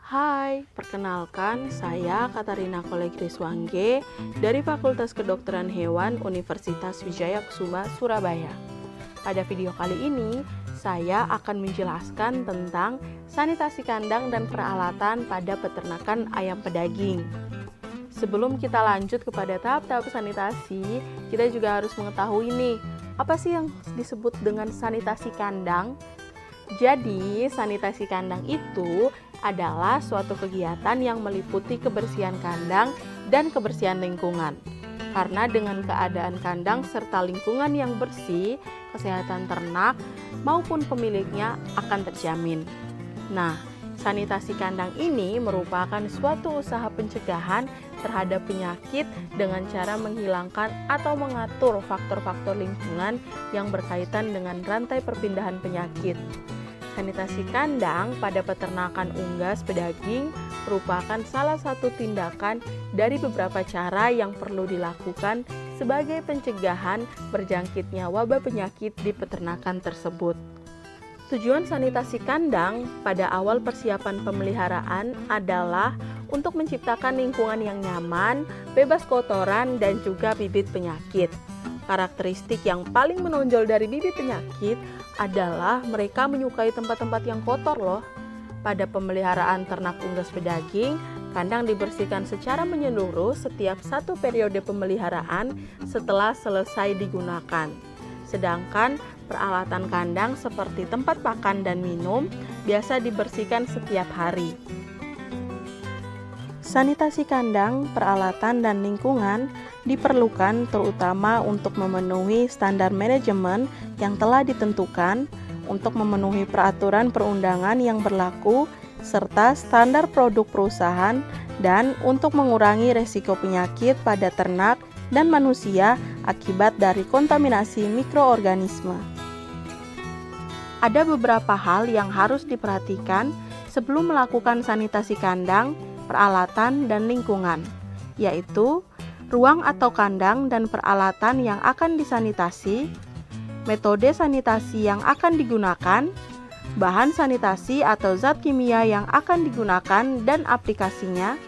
Hai, perkenalkan saya Katarina Kolegriswangge dari Fakultas Kedokteran Hewan Universitas Wijaya Kusuma, Surabaya. Pada video kali ini, saya akan menjelaskan tentang sanitasi kandang dan peralatan pada peternakan ayam pedaging. Sebelum kita lanjut kepada tahap-tahap sanitasi, kita juga harus mengetahui nih, apa sih yang disebut dengan sanitasi kandang? Jadi, sanitasi kandang itu adalah suatu kegiatan yang meliputi kebersihan kandang dan kebersihan lingkungan. Karena dengan keadaan kandang serta lingkungan yang bersih, kesehatan ternak maupun pemiliknya akan terjamin. Nah, sanitasi kandang ini merupakan suatu usaha pencegahan terhadap penyakit dengan cara menghilangkan atau mengatur faktor-faktor lingkungan yang berkaitan dengan rantai perpindahan penyakit. Sanitasi kandang pada peternakan unggas pedaging merupakan salah satu tindakan dari beberapa cara yang perlu dilakukan sebagai pencegahan berjangkitnya wabah penyakit di peternakan tersebut. Tujuan sanitasi kandang pada awal persiapan pemeliharaan adalah untuk menciptakan lingkungan yang nyaman, bebas kotoran, dan juga bibit penyakit. Karakteristik yang paling menonjol dari bibit penyakit adalah mereka menyukai tempat-tempat yang kotor loh. Pada pemeliharaan ternak unggas pedaging, kandang dibersihkan secara menyeluruh setiap satu periode pemeliharaan setelah selesai digunakan. Sedangkan peralatan kandang seperti tempat pakan dan minum biasa dibersihkan setiap hari. Sanitasi kandang, peralatan, dan lingkungan diperlukan terutama untuk memenuhi standar manajemen yang telah ditentukan, untuk memenuhi peraturan perundangan yang berlaku, serta standar produk perusahaan, dan untuk mengurangi resiko penyakit pada ternak dan manusia akibat dari kontaminasi mikroorganisme. Ada beberapa hal yang harus diperhatikan sebelum melakukan sanitasi kandang, peralatan, dan lingkungan, yaitu ruang atau kandang dan peralatan yang akan disanitasi, metode sanitasi yang akan digunakan, bahan sanitasi atau zat kimia yang akan digunakan dan aplikasinya.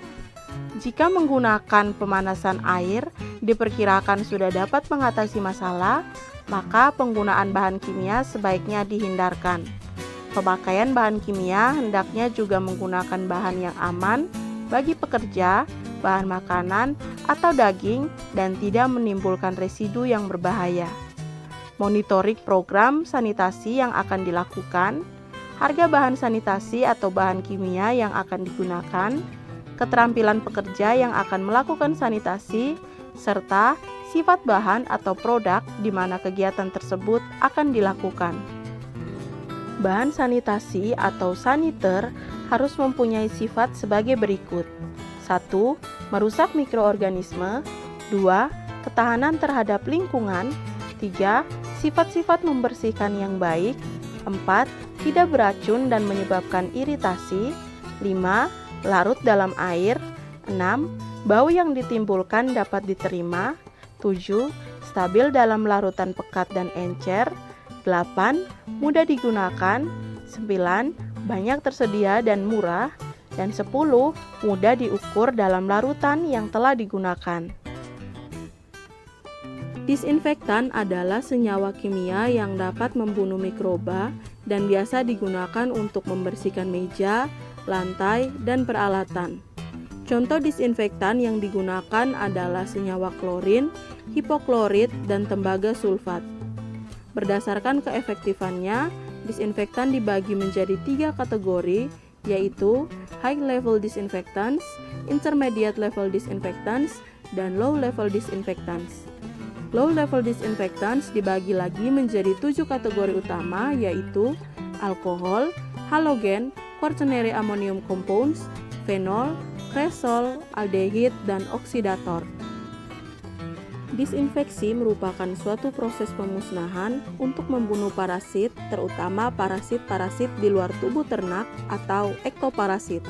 Jika menggunakan pemanasan air diperkirakan sudah dapat mengatasi masalah, maka penggunaan bahan kimia sebaiknya dihindarkan. Pemakaian bahan kimia hendaknya juga menggunakan bahan yang aman bagi pekerja, bahan makanan, atau daging, dan tidak menimbulkan residu yang berbahaya. Monitoring program sanitasi yang akan dilakukan, harga bahan sanitasi atau bahan kimia yang akan digunakan, keterampilan pekerja yang akan melakukan sanitasi, serta sifat bahan atau produk di mana kegiatan tersebut akan dilakukan. Bahan sanitasi atau saniter harus mempunyai sifat sebagai berikut. 1. Merusak mikroorganisme. 2. Ketahanan terhadap lingkungan. 3. Sifat-sifat membersihkan yang baik. 4. Tidak beracun dan menyebabkan iritasi. 5. Larut dalam air. 6. Bau yang ditimbulkan dapat diterima. 7. Stabil dalam larutan pekat dan encer. 8. Mudah digunakan. 9. Banyak tersedia dan murah. Dan 10. Mudah diukur dalam larutan yang telah digunakan. Disinfektan adalah senyawa kimia yang dapat membunuh mikroba dan biasa digunakan untuk membersihkan meja, lantai, dan peralatan. Contoh disinfektan yang digunakan adalah senyawa klorin, hipoklorit, dan tembaga sulfat. Berdasarkan keefektifannya, disinfektan dibagi menjadi 3 kategori, yaitu high level disinfectants, intermediate level disinfectants, dan low level disinfectants. Low level disinfectants dibagi lagi menjadi 7 kategori utama, yaitu alkohol, halogen, quaternary ammonium compounds, fenol, kresol, aldehid, dan oksidator. Disinfeksi merupakan suatu proses pemusnahan untuk membunuh parasit, terutama parasit-parasit di luar tubuh ternak atau ektoparasit.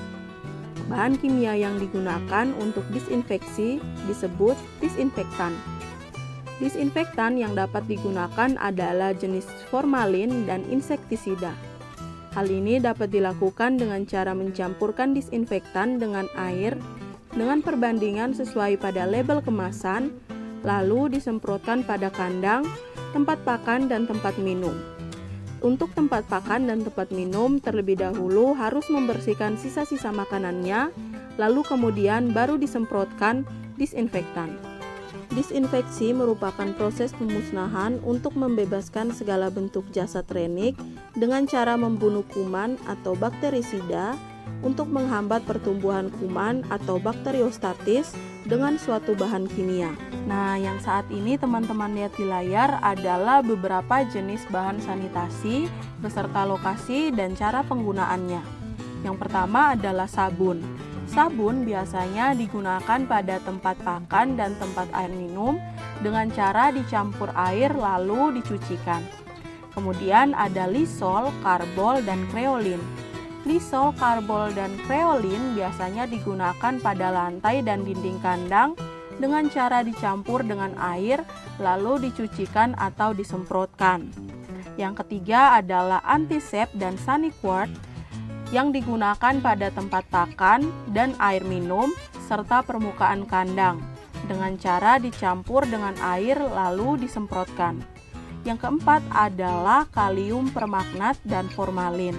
Bahan kimia yang digunakan untuk disinfeksi disebut disinfektan. Disinfektan yang dapat digunakan adalah jenis formalin dan insektisida. Hal ini dapat dilakukan dengan cara mencampurkan disinfektan dengan air dengan perbandingan sesuai pada label kemasan, lalu disemprotkan pada kandang, tempat pakan, dan tempat minum. Untuk tempat pakan dan tempat minum, terlebih dahulu harus membersihkan sisa-sisa makanannya, lalu kemudian baru disemprotkan disinfektan. Disinfeksi merupakan proses pemusnahan untuk membebaskan segala bentuk jasad renik dengan cara membunuh kuman atau bakterisida untuk menghambat pertumbuhan kuman atau bakteriostatis dengan suatu bahan kimia. Nah, yang saat ini teman-teman lihat di layar adalah beberapa jenis bahan sanitasi beserta lokasi dan cara penggunaannya. Yang pertama adalah sabun. Sabun biasanya digunakan pada tempat pakan dan tempat air minum dengan cara dicampur air lalu dicucikan. Kemudian ada Lysol, Karbol, dan Kreolin. Lysol, Karbol, dan Kreolin biasanya digunakan pada lantai dan dinding kandang dengan cara dicampur dengan air lalu dicucikan atau disemprotkan. Yang ketiga adalah Antisep dan Saniquart yang digunakan pada tempat pakan dan air minum serta permukaan kandang dengan cara dicampur dengan air lalu disemprotkan. Yang keempat adalah kalium permagnat dan formalin.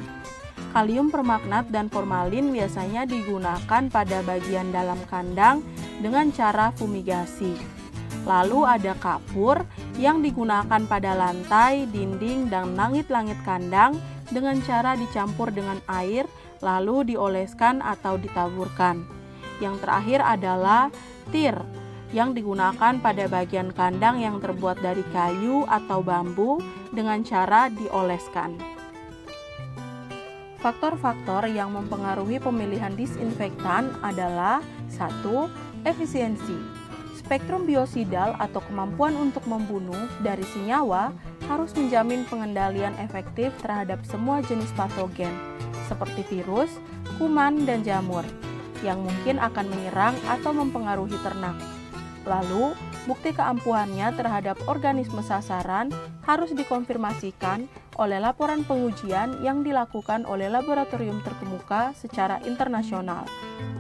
Kalium permagnat dan formalin biasanya digunakan pada bagian dalam kandang dengan cara fumigasi. Lalu ada kapur yang digunakan pada lantai, dinding, dan langit-langit kandang dengan cara dicampur dengan air lalu dioleskan atau ditaburkan. Yang terakhir adalah tir yang digunakan pada bagian kandang yang terbuat dari kayu atau bambu dengan cara dioleskan. Faktor-faktor yang mempengaruhi pemilihan disinfektan adalah 1. Efisiensi. Spektrum biosidal atau kemampuan untuk membunuh dari senyawa harus menjamin pengendalian efektif terhadap semua jenis patogen seperti virus, kuman, dan jamur yang mungkin akan menyerang atau mempengaruhi ternak. Lalu, bukti keampuhannya terhadap organisme sasaran harus dikonfirmasikan oleh laporan pengujian yang dilakukan oleh laboratorium terkemuka secara internasional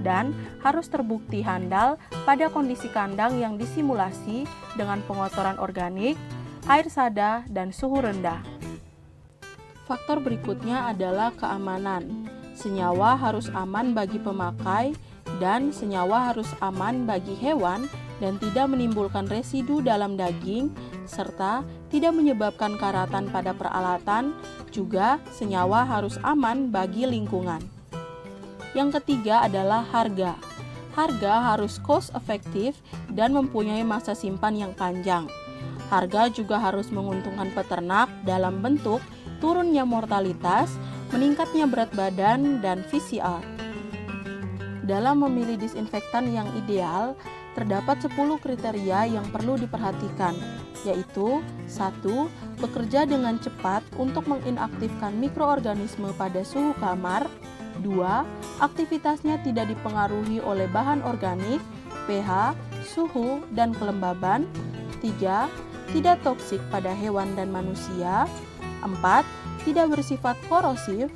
dan harus terbukti handal pada kondisi kandang yang disimulasi dengan pengotoran organik, air sada, dan suhu rendah. Faktor berikutnya adalah keamanan. Senyawa harus aman bagi pemakai dan senyawa harus aman bagi hewan dan tidak menimbulkan residu dalam daging, serta tidak menyebabkan karatan pada peralatan, juga senyawa harus aman bagi lingkungan. Yang ketiga adalah harga. Harga harus cost efektif dan mempunyai masa simpan yang panjang. Harga juga harus menguntungkan peternak dalam bentuk turunnya mortalitas, meningkatnya berat badan, dan VCR. Dalam memilih disinfektan yang ideal, terdapat 10 kriteria yang perlu diperhatikan, yaitu 1. Bekerja dengan cepat untuk menginaktifkan mikroorganisme pada suhu kamar. 2. Aktivitasnya tidak dipengaruhi oleh bahan organik, pH, suhu, dan kelembaban. 3. Tidak toksik pada hewan dan manusia. 4. Tidak bersifat korosif.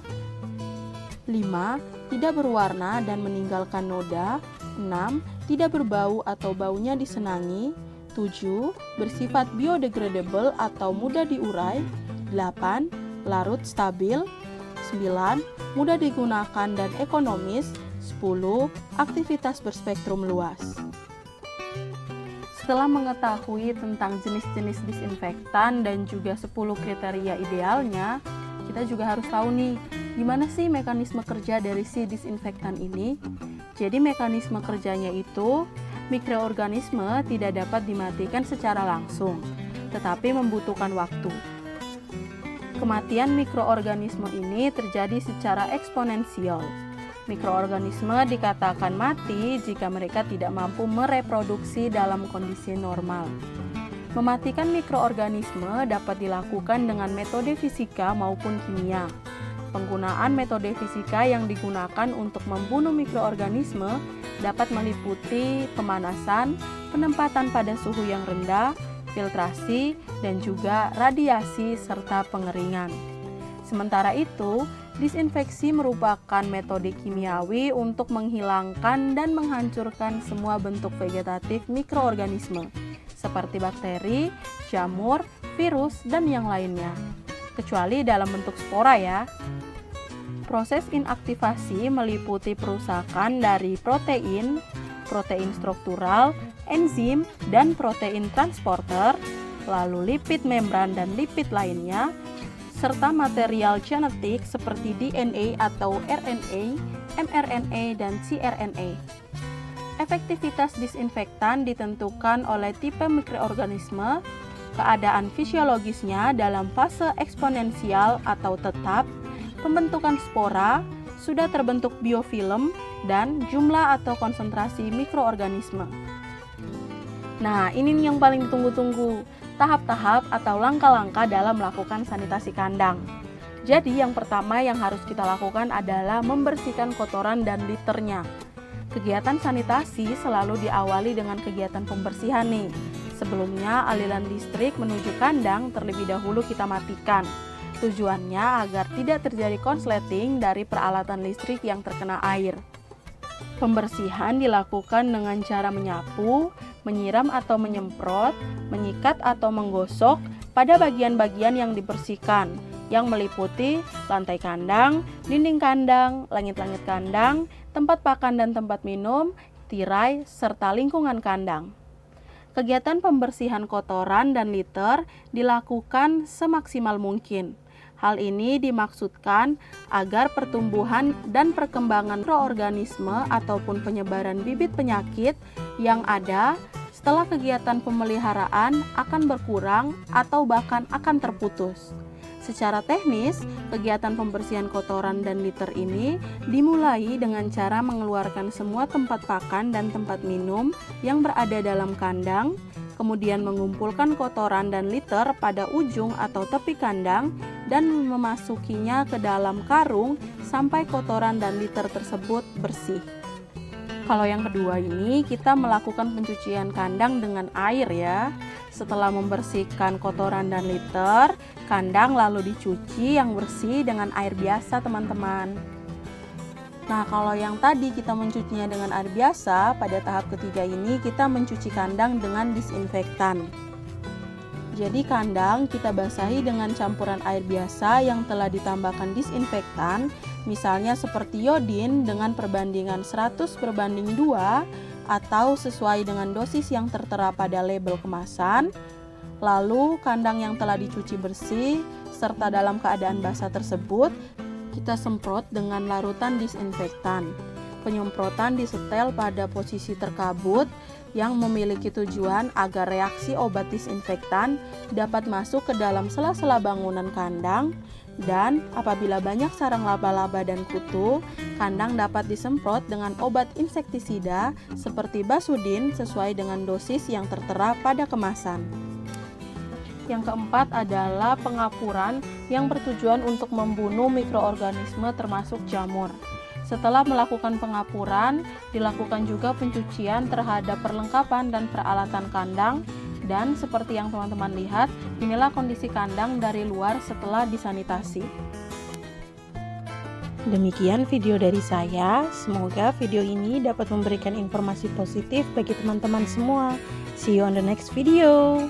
5. Tidak berwarna dan meninggalkan noda. 6. Tidak berbau atau baunya disenangi. 7. Bersifat biodegradable atau mudah diurai. 8. Larut stabil. 9. Mudah digunakan dan ekonomis. 10. Aktivitas berspektrum luas. Setelah mengetahui tentang jenis-jenis disinfektan dan juga 10 kriteria idealnya, kita juga harus tahu nih, gimana sih mekanisme kerja dari si disinfektan ini? Jadi mekanisme kerjanya itu, mikroorganisme tidak dapat dimatikan secara langsung, tetapi membutuhkan waktu. Kematian mikroorganisme ini terjadi secara eksponensial. Mikroorganisme dikatakan mati jika mereka tidak mampu mereproduksi dalam kondisi normal. Mematikan mikroorganisme dapat dilakukan dengan metode fisika maupun kimia. Penggunaan metode fisika yang digunakan untuk membunuh mikroorganisme dapat meliputi pemanasan, penempatan pada suhu yang rendah, filtrasi, dan juga radiasi serta pengeringan. Sementara itu, Disinfeksi merupakan metode kimiawi untuk menghilangkan dan menghancurkan semua bentuk vegetatif mikroorganisme seperti bakteri, jamur, virus, dan yang lainnya, kecuali dalam bentuk spora ya. Proses inaktivasi meliputi perusakan dari protein, protein struktural, enzim, dan protein transporter, lalu lipid membran dan lipid lainnya, serta material genetik seperti DNA atau RNA, mRNA, dan cRNA. Efektivitas disinfektan ditentukan oleh tipe mikroorganisme, keadaan fisiologisnya dalam fase eksponensial atau tetap, pembentukan spora, sudah terbentuk biofilm, dan jumlah atau konsentrasi mikroorganisme. Nah, ini nih yang paling ditunggu-tunggu, tahap-tahap atau langkah-langkah dalam melakukan sanitasi kandang. Jadi yang pertama yang harus kita lakukan adalah membersihkan kotoran dan liternya. Kegiatan sanitasi selalu diawali dengan kegiatan pembersihan nih. Sebelumnya aliran listrik menuju kandang terlebih dahulu kita matikan. Tujuannya agar tidak terjadi konsleting dari peralatan listrik yang terkena air. Pembersihan dilakukan dengan cara menyapu, menyiram atau menyemprot, menyikat atau menggosok pada bagian-bagian yang dibersihkan, yang meliputi lantai kandang, dinding kandang, langit-langit kandang, tempat pakan dan tempat minum, tirai, serta lingkungan kandang. Kegiatan pembersihan kotoran dan litter dilakukan semaksimal mungkin. Hal ini dimaksudkan agar pertumbuhan dan perkembangan mikroorganisme ataupun penyebaran bibit penyakit yang ada setelah kegiatan pemeliharaan akan berkurang atau bahkan akan terputus. Secara teknis, kegiatan pembersihan kotoran dan litter ini dimulai dengan cara mengeluarkan semua tempat pakan dan tempat minum yang berada dalam kandang, kemudian mengumpulkan kotoran dan litter pada ujung atau tepi kandang dan memasukinya ke dalam karung sampai kotoran dan litter tersebut bersih. Kalau yang kedua ini kita melakukan pencucian kandang dengan air ya. Setelah membersihkan kotoran dan litter, kandang lalu dicuci yang bersih dengan air biasa teman-teman. Nah, kalau yang tadi kita mencucinya dengan air biasa, pada tahap ketiga ini kita mencuci kandang dengan disinfektan. Jadi kandang kita basahi dengan campuran air biasa yang telah ditambahkan disinfektan, misalnya seperti iodin dengan perbandingan 100:2 atau sesuai dengan dosis yang tertera pada label kemasan. Lalu kandang yang telah dicuci bersih serta dalam keadaan basah tersebut kita semprot dengan larutan disinfektan. Penyemprotan disetel pada posisi terkabut yang memiliki tujuan agar reaksi obat disinfektan dapat masuk ke dalam sela-sela bangunan kandang, dan apabila banyak sarang laba-laba dan kutu, kandang dapat disemprot dengan obat insektisida seperti Basudin sesuai dengan dosis yang tertera pada kemasan. Yang keempat adalah pengapuran yang bertujuan untuk membunuh mikroorganisme termasuk jamur. Setelah melakukan pengapuran, dilakukan juga pencucian terhadap perlengkapan dan peralatan kandang, dan seperti yang teman-teman lihat, inilah kondisi kandang dari luar setelah disanitasi. Demikian video dari saya, semoga video ini dapat memberikan informasi positif bagi teman-teman semua. See you on the next video.